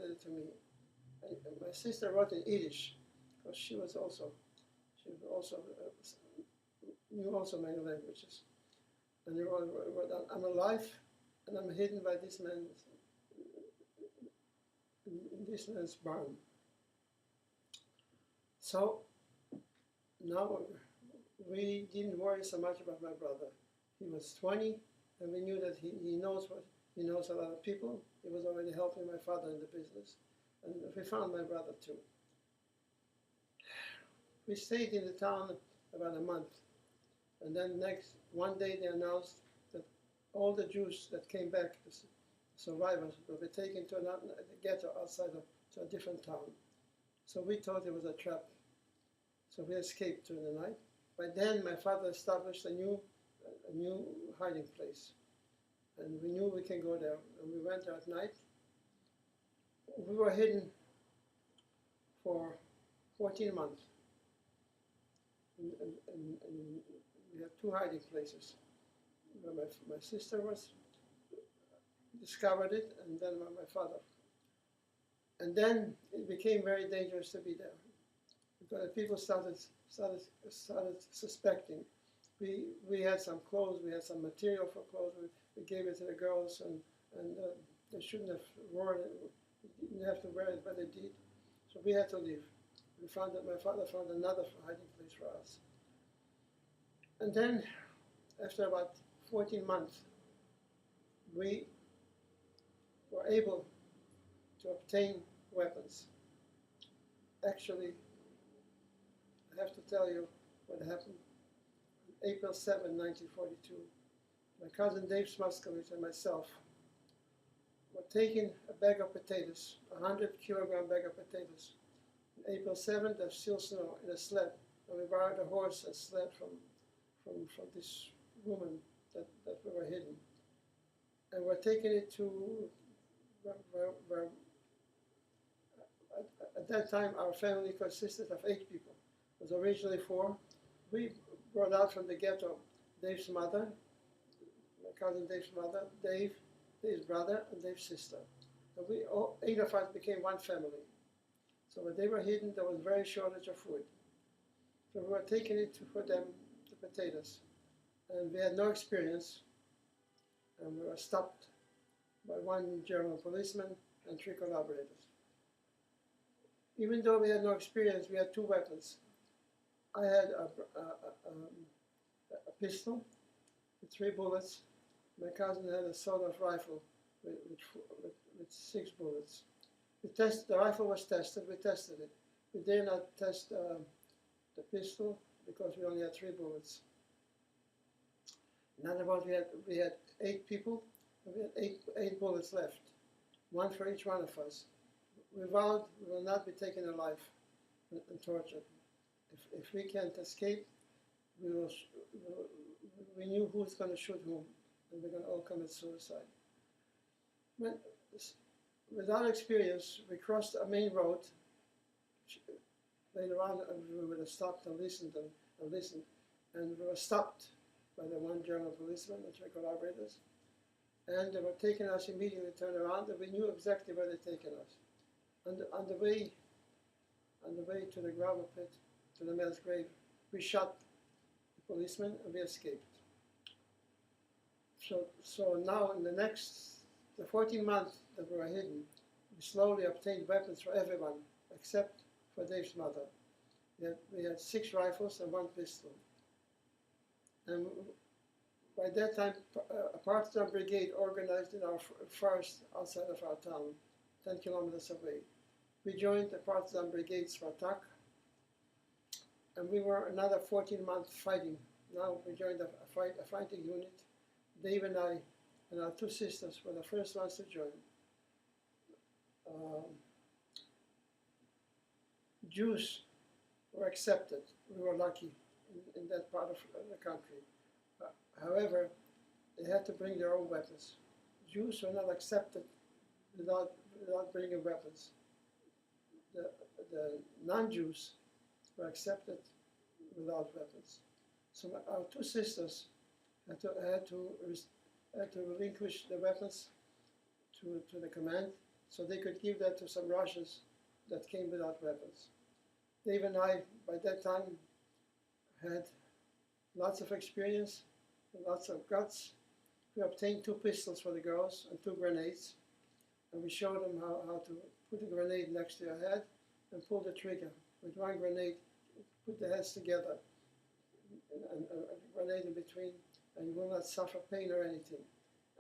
translated it to me. And my sister wrote in Yiddish, because she also knew also many languages. And he wrote, I'm alive, and I'm hidden by this man in this man's barn. So now we didn't worry so much about my brother. He was 20, and we knew that he knows a lot of people. He was already helping my father in the business. And we found my brother too. We stayed in the town about a month. And then one day they announced that all the Jews that came back, the survivors, will be taken to the ghetto outside to a different town. So we thought it was a trap. So we escaped during the night. By then, my father established a new hiding place. And we knew we can go there. And we went there at night. We were hidden for 14 months. And we had two hiding places. My sister discovered it, and then my father. And then it became very dangerous to be there, because people started suspecting. We had some clothes, we had some material for clothes. We gave it to the girls, and they shouldn't have worn it. They didn't have to wear it, but they did. So we had to leave. We found that my father found another hiding place for us. And then, after about 14 months, we were able to obtain weapons. Actually, I have to tell you what happened. On April 7, 1942, my cousin Dave Smoskowitz and myself were taking a bag of potatoes, a 100-kilogram bag of potatoes. On April 7th, there's still snow, in a sled, and we borrowed a horse and sled from this woman that we were hidden. And we're taking it to where at that time our family consisted of 8 people. It was originally 4. We brought out from the ghetto Dave's mother, my cousin Dave's mother, Dave's brother, and Dave's sister. And 8 of us became one family. So when they were hidden, there was very shortage of food. So we were taking it for them, the potatoes. And we had no experience. And we were stopped by one German policeman and 3 collaborators. Even though we had no experience, we had 2 weapons. I had a pistol with 3 bullets. My cousin had a sawed-off rifle with 6 bullets. The rifle was tested, we tested it. We did not test the pistol because we only had 3 bullets. In other words, we had 8 people, and we had 8 bullets left, 1 for each one of us. We vowed we will not be taken alive and tortured. If we can't escape, we knew who's going to shoot whom, and we're going to all commit suicide. Without experience, we crossed a main road. Later on, we would have stopped and listened, and we were stopped by the one German policeman and 3 collaborators. And they were taking us immediately, turned around, and we knew exactly where they'd taken us. On the way to the gravel pit, to the man's grave, we shot the policeman and we escaped. So now in the 14 months that we were hidden, we slowly obtained weapons for everyone except for Dave's mother. We had 6 rifles and 1 pistol. And by that time, a partisan brigade organized in our forest outside of our town, 10 kilometers away. We joined the partisan brigade Spartak, and we were another 14 months fighting. Now we joined a fighting unit. Dave and I and our 2 sisters were the first ones to join. Jews were accepted. We were lucky in that part of the country. However, they had to bring their own weapons. Jews were not accepted without bringing weapons. The non-Jews were accepted without weapons. So our 2 sisters had to relinquish the weapons to the command, so they could give that to some Russians that came without weapons. Dave and I, by that time, had lots of experience, lots of guts. We obtained 2 pistols for the girls and 2 grenades, and we showed them how to put a grenade next to your head and pull the trigger. With 1 grenade, put the heads together, and a grenade in between, and you will not suffer pain or anything.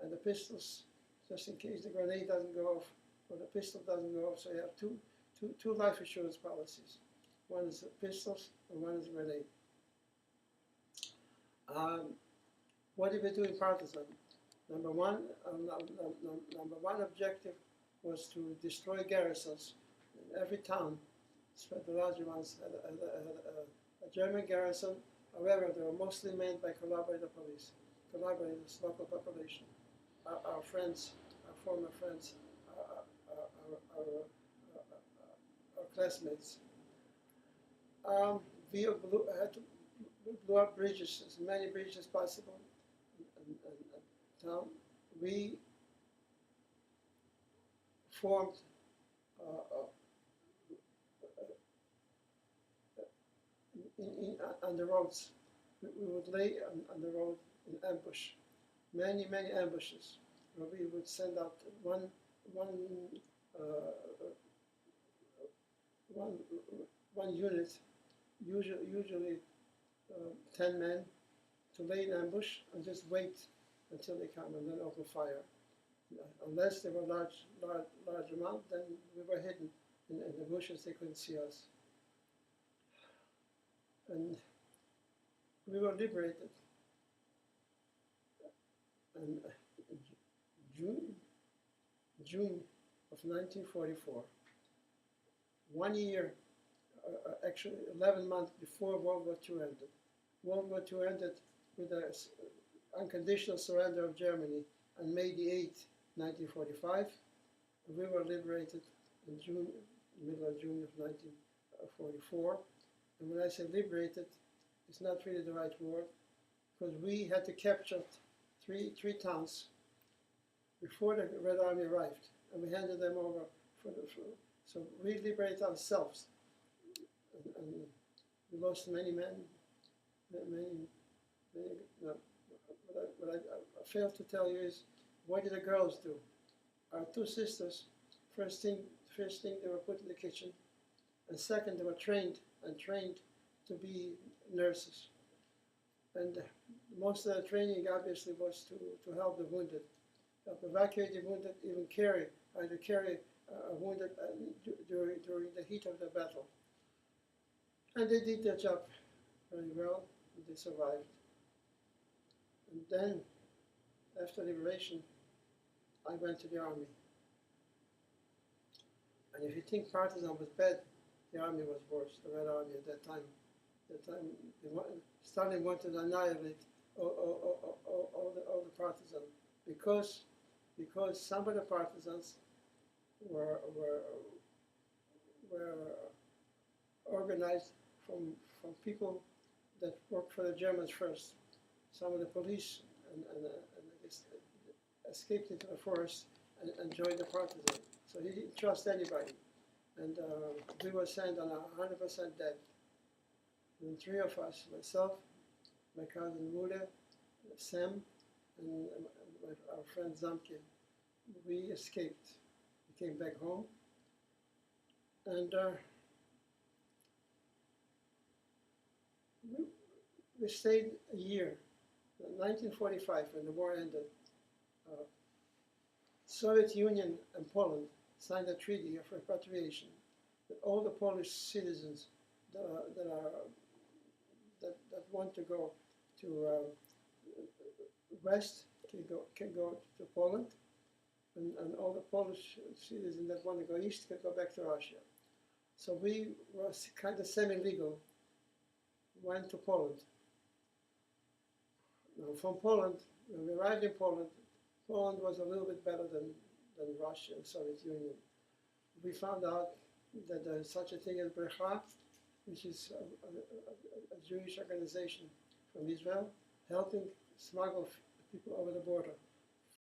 And the pistols, just in case the grenade doesn't go off or the pistol doesn't go off, so you have two life assurance policies. One is the pistols and one is a grenade. What did we do in partisan? Number one objective was to destroy garrisons. In every town, the larger ones had a German garrison. However, they were mostly manned by collaborator police, collaborators, local population, our friends, our former friends, our classmates. We blew up bridges, as many bridges as possible in town. We formed on the roads. We would lay on the road in ambush, many ambushes, where we would send out one unit, usually 10 men, to lay in ambush and just wait until they come and then open fire. Unless they were large amount, then we were hidden in the bushes. They couldn't see us. And we were liberated. And June of 1944, 1 year, actually 11 months before World War II ended. World War II ended with the unconditional surrender of Germany on May the 8th, 1945. And we were liberated in June, middle of June of 1944. And when I say liberated, it's not really the right word, because we had to capture three towns before the Red Army arrived, and we handed them over so we liberated ourselves. And we lost many men, no. What I failed to tell you is, what did the girls do? Our 2 sisters, first thing they were put in the kitchen, and second they were trained to be nurses. And most of the training obviously was to help the wounded, help evacuate the wounded, even carry a wounded during the heat of the battle. And they did their job very well, and they survived. And then, after liberation, I went to the army. And if you think partisan was bad, the army was worse, the Red Army at that time. Stalin wanted to annihilate all the partisans because some of the partisans were organized from people that worked for the Germans first. Some of the police and I guess escaped into the forest and joined the partisans. So he didn't trust anybody. And we were sent on 100% dead. And 3 of us, myself, my cousin Muda, Sam, and our friend Zamke, we escaped. We came back home. And we stayed a year. In 1945, when the war ended, Soviet Union and Poland signed a treaty of repatriation that all the Polish citizens that want to go to West can go to Poland, and all the Polish citizens that want to go East can go back to Russia. So we were kind of semi-legal, went to Poland. Now from Poland, when we arrived in Poland, Poland was a little bit better than Russia and Soviet Union. We found out that there is such a thing as Brecha, which is a Jewish organization from Israel, helping smuggle people over the border.